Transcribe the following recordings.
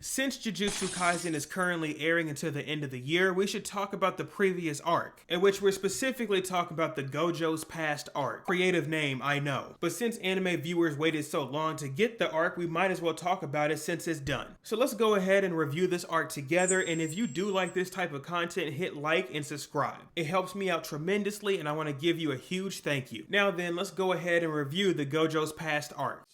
Since Jujutsu Kaisen is currently airing until the end of the year, we should talk about the previous arc, in which we're specifically talking about the Gojos Past arc. Creative name, I know. But since anime viewers waited so long to get the arc, we might as well talk about it since it's done. So let's go ahead and review this arc together, and if you do like this type of content, hit like and subscribe. It helps me out tremendously, and I want to give you a huge thank you. Now then, let's go ahead and review the Gojos Past arc.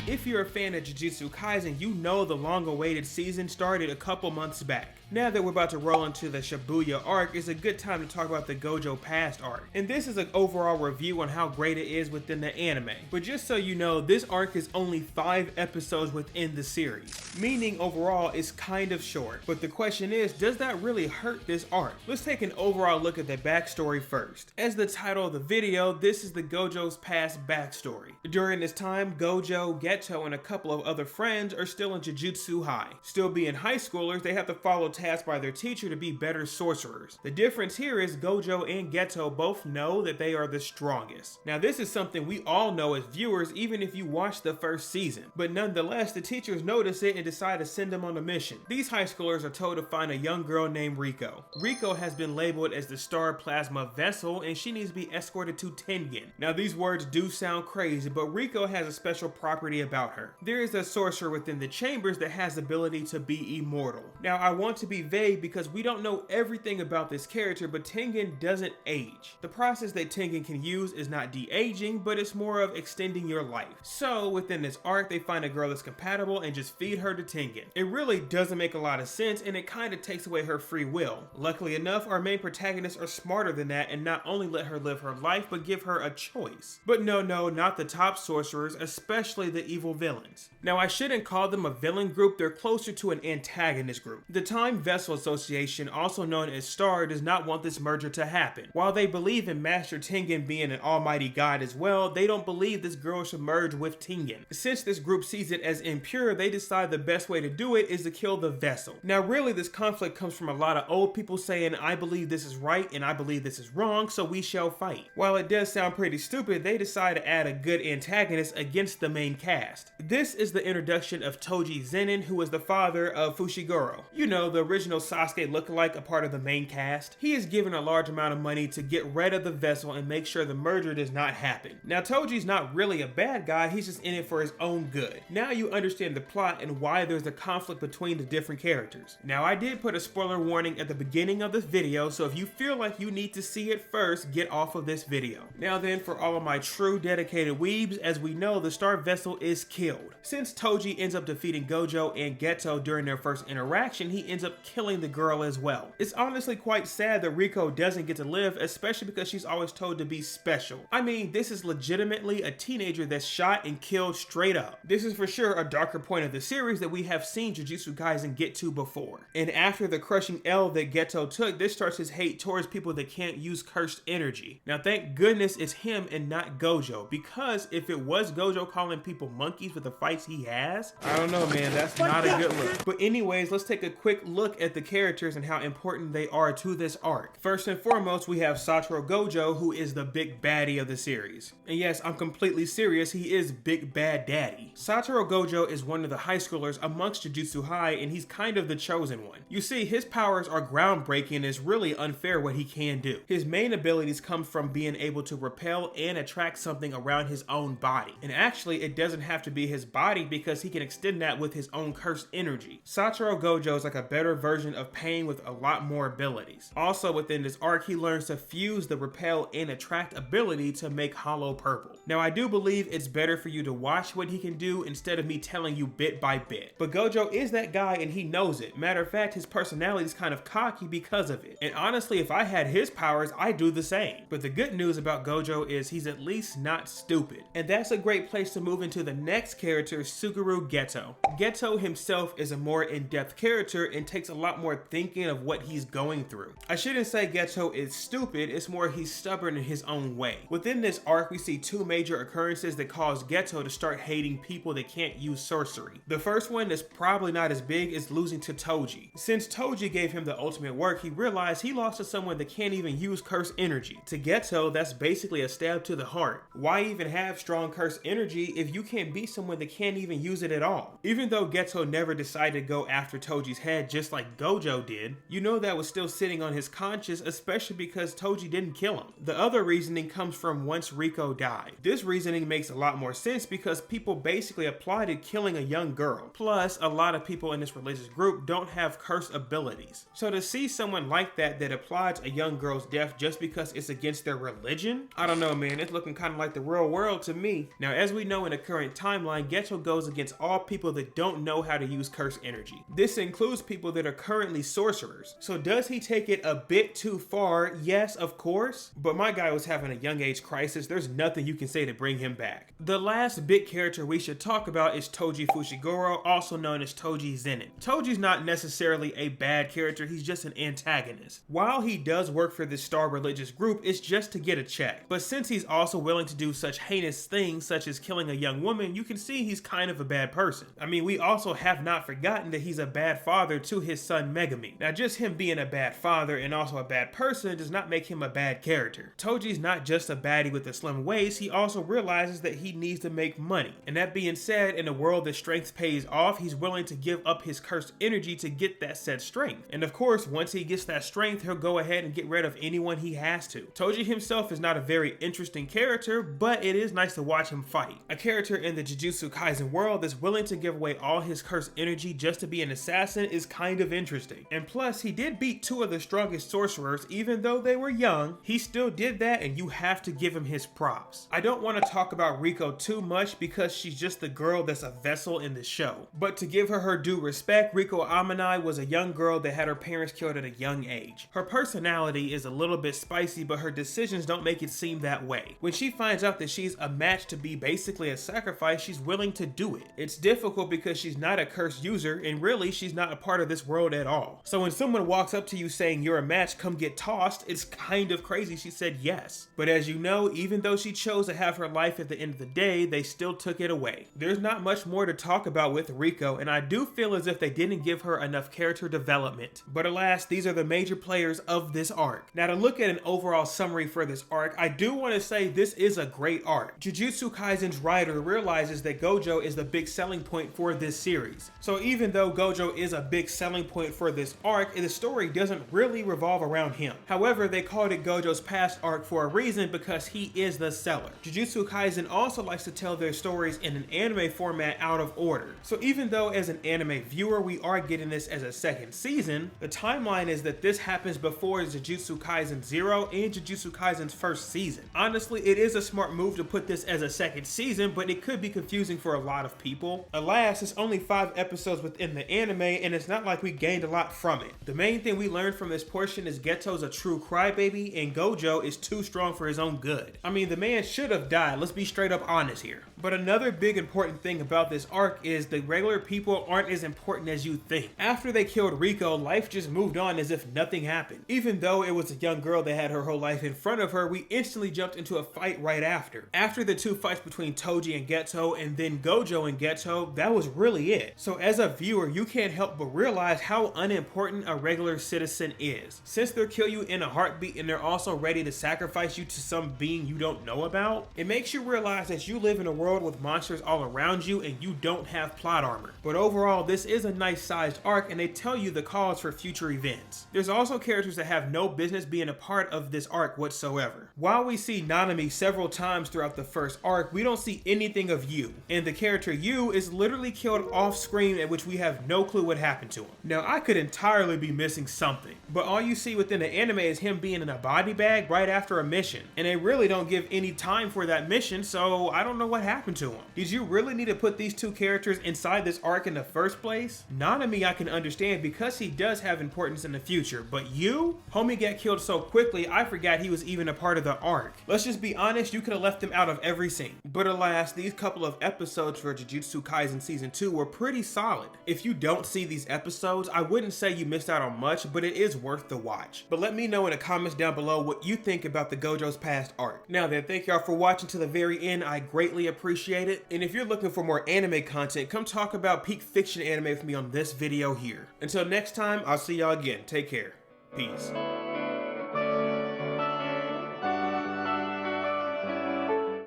If you're a fan of Jujutsu Kaisen, you know the long-awaited season started a couple months back. Now that we're about to roll into the Shibuya arc, it's a good time to talk about the Gojo Past arc. And this is an overall review on how great it is within the anime. But just so you know, this arc is only 5 episodes within the series, meaning overall it's kind of short. But the question is, does that really hurt this arc? Let's take an overall look at the backstory first. As the title of the video, this is the Gojo's Past backstory. During this time, Gojo, Geto, and a couple of other friends are still in Jujutsu High. Still being high schoolers, they have to follow tasks by their teacher to be better sorcerers. The difference here is Gojo and Geto both know that they are the strongest. Now this is something we all know as viewers even if you watch the first season, but nonetheless the teachers notice it and decide to send them on a mission. These high schoolers are told to find a young girl named Riko. Riko has been labeled as the star plasma vessel and she needs to be escorted to Tengen. Now these words do sound crazy, but Riko has a special property about her. There is a sorcerer within the chambers that has the ability to be immortal. Now I want to be vague because we don't know everything about this character, but Tengen doesn't age. The process that Tengen can use is not de-aging, but it's more of extending your life. So within this arc, they find a girl that's compatible and just feed her to Tengen. It really doesn't make a lot of sense and it kind of takes away her free will. Luckily enough, our main protagonists are smarter than that and not only let her live her life, but give her a choice. But no, not the top sorcerers, especially the evil villains. Now I shouldn't call them a villain group, they're closer to an antagonist group. The Time Vessel Association, also known as STAR, does not want this merger to happen. While they believe in Master Tengen being an almighty god as well, they don't believe this girl should merge with Tengen. Since this group sees it as impure, they decide the best way to do it is to kill the vessel. Now really this conflict comes from a lot of old people saying, I believe this is right and I believe this is wrong, so we shall fight. While it does sound pretty stupid, they decide to add a good antagonist against the main cast. This is the introduction of Toji Zenin, who is the father of Fushiguro. You know, the original Sasuke lookalike, a part of the main cast. He is given a large amount of money to get rid of the vessel and make sure the merger does not happen. Now Toji's not really a bad guy, he's just in it for his own good. Now you understand the plot and why there's a conflict between the different characters. Now I did put a spoiler warning at the beginning of this video, so if you feel like you need to see it first, get off of this video. Now then, for all of my true dedicated weebs, as we know, the star vessel is killed. Since Toji ends up defeating Gojo and Geto during their first interaction, he ends up killing the girl as well. It's honestly quite sad that Riko doesn't get to live, especially because she's always told to be special. I mean, this is legitimately a teenager that's shot and killed straight up. This is for sure a darker point of the series that we have seen Jujutsu Kaisen get to before. And after the crushing L that Geto took, this starts his hate towards people that can't use cursed energy. Now thank goodness it's him and not Gojo, because if it was Gojo calling people monkeys with the fights he has, I don't know, man, that's not a good look. But anyways, let's take a quick look at the characters and how important they are to this arc. First and foremost, we have Satoru Gojo, who is the big baddie of the series. And yes, I'm completely serious, he is Big Bad Daddy. Satoru Gojo is one of the high schoolers amongst Jujutsu High, and he's kind of the chosen one. You see, his powers are groundbreaking and it's really unfair what he can do. His main abilities come from being able to repel and attract something around his own body. And actually, it doesn't have to be his body because he can extend that with his own cursed energy. Satoru Gojo is like a better version of Pain with a lot more abilities. Also within this arc, he learns to fuse the repel and attract ability to make Hollow Purple. Now I do believe it's better for you to watch what he can do instead of me telling you bit by bit. But Gojo is that guy and he knows it. Matter of fact, his personality is kind of cocky because of it. And honestly, if I had his powers, I'd do the same. But the good news about Gojo is he's at least not stupid. And that's a great place to move into the next character, Suguru Geto. Geto himself is a more in-depth character and takes takes a lot more thinking of what he's going through. I shouldn't say Geto is stupid, it's more he's stubborn in his own way. Within this arc, we see two major occurrences that cause Geto to start hating people that can't use sorcery. The first one that's probably not as big is losing to Toji. Since Toji gave him the ultimate work, he realized he lost to someone that can't even use cursed energy. To Geto, that's basically a stab to the heart. Why even have strong cursed energy if you can't beat someone that can't even use it at all? Even though Geto never decided to go after Toji's head just like Gojo did, you know that was still sitting on his conscience, especially because Toji didn't kill him. The other reasoning comes from once Riko died. This reasoning makes a lot more sense because people basically applauded killing a young girl. Plus, a lot of people in this religious group don't have cursed abilities. So to see someone like that applauds a young girl's death just because it's against their religion? I don't know, man, it's looking kind of like the real world to me. Now, as we know in the current timeline, Geto goes against all people that don't know how to use cursed energy. This includes people that are currently sorcerers. So does he take it a bit too far? Yes, of course. But my guy was having a young age crisis. There's nothing you can say to bring him back. The last big character we should talk about is Toji Fushiguro, also known as Toji Zenin. Toji's not necessarily a bad character, he's just an antagonist. While he does work for this star religious group, it's just to get a check. But since he's also willing to do such heinous things such as killing a young woman, you can see he's kind of a bad person. I mean, we also have not forgotten that he's a bad father to his son Megumi. Now, just him being a bad father and also a bad person does not make him a bad character. Toji's not just a baddie with a slim waist, he also realizes that he needs to make money. And that being said, in a world that strength pays off, he's willing to give up his cursed energy to get that said strength. And of course, once he gets that strength, he'll go ahead and get rid of anyone he has to. Toji himself is not a very interesting character, but it is nice to watch him fight. A character in the Jujutsu Kaisen world that's willing to give away all his cursed energy just to be an assassin is kind of interesting. And plus, he did beat two of the strongest sorcerers, even though they were young. He still did that, and you have to give him his props. I don't want to talk about Riko too much because she's just the girl that's a vessel in the show. But to give her due respect, Riko Amanai was a young girl that had her parents killed at a young age. Her personality is a little bit spicy, but her decisions don't make it seem that way. When she finds out that she's a match to be basically a sacrifice, she's willing to do it. It's difficult because she's not a cursed user, and really, she's not a part of this world at all. So when someone walks up to you saying you're a match, come get tossed, it's kind of crazy she said yes. But as you know, even though she chose to have her life at the end of the day, they still took it away. There's not much more to talk about with Riko, and I do feel as if they didn't give her enough character development. But alas, these are the major players of this arc. Now, to look at an overall summary for this arc, I do want to say this is a great arc. Jujutsu Kaisen's writer realizes that Gojo is the big selling point for this series. So even though Gojo is a big selling point for this arc, the story doesn't really revolve around him. However, they called it Gojo's Past arc for a reason because he is the seller. Jujutsu Kaisen also likes to tell their stories in an anime format out of order. So even though as an anime viewer we are getting this as a second season, the timeline is that this happens before Jujutsu Kaisen 0 and Jujutsu Kaisen's first season. Honestly, it is a smart move to put this as a second season, but it could be confusing for a lot of people. Alas, it's only 5 episodes within the anime, and it's not like we gained a lot from it. The main thing we learned from this portion is Geto's a true crybaby, and Gojo is too strong for his own good. I mean, the man should have died, let's be straight up honest here. But another big important thing about this arc is the regular people aren't as important as you think. After they killed Riko, life just moved on as if nothing happened. Even though it was a young girl that had her whole life in front of her, we instantly jumped into a fight right after. After the 2 fights between Toji and Geto and then Gojo and Geto, that was really it. So as a viewer, you can't help but realize how unimportant a regular citizen is. Since they'll kill you in a heartbeat and they're also ready to sacrifice you to some being you don't know about, it makes you realize that you live in a world with monsters all around you and you don't have plot armor. But overall, this is a nice sized arc and they tell you the cause for future events. There's also characters that have no business being a part of this arc whatsoever. While we see Nanami several times throughout the first arc, we don't see anything of Yu, and the character Yu is literally killed off screen, at which we have no clue what happened to him. Now, I could entirely be missing something, but all you see within the anime is him being in a body bag right after a mission, and they really don't give any time for that mission, so I don't know what happened to him. Did you really need to put these 2 characters inside this arc in the first place? Nanami I can understand because he does have importance in the future, but Yu? Homie got killed so quickly I forgot he was even a part of the the arc. Let's just be honest, you could have left them out of every scene. But alas, these couple of episodes for Jujutsu Kaisen Season 2 were pretty solid. If you don't see these episodes, I wouldn't say you missed out on much, but it is worth the watch. But let me know in the comments down below what you think about the Gojos Past arc. Now then, thank y'all for watching to the very end. I greatly appreciate it. And if you're looking for more anime content, come talk about peak fiction anime with me on this video here. Until next time, I'll see y'all again. Take care. Peace.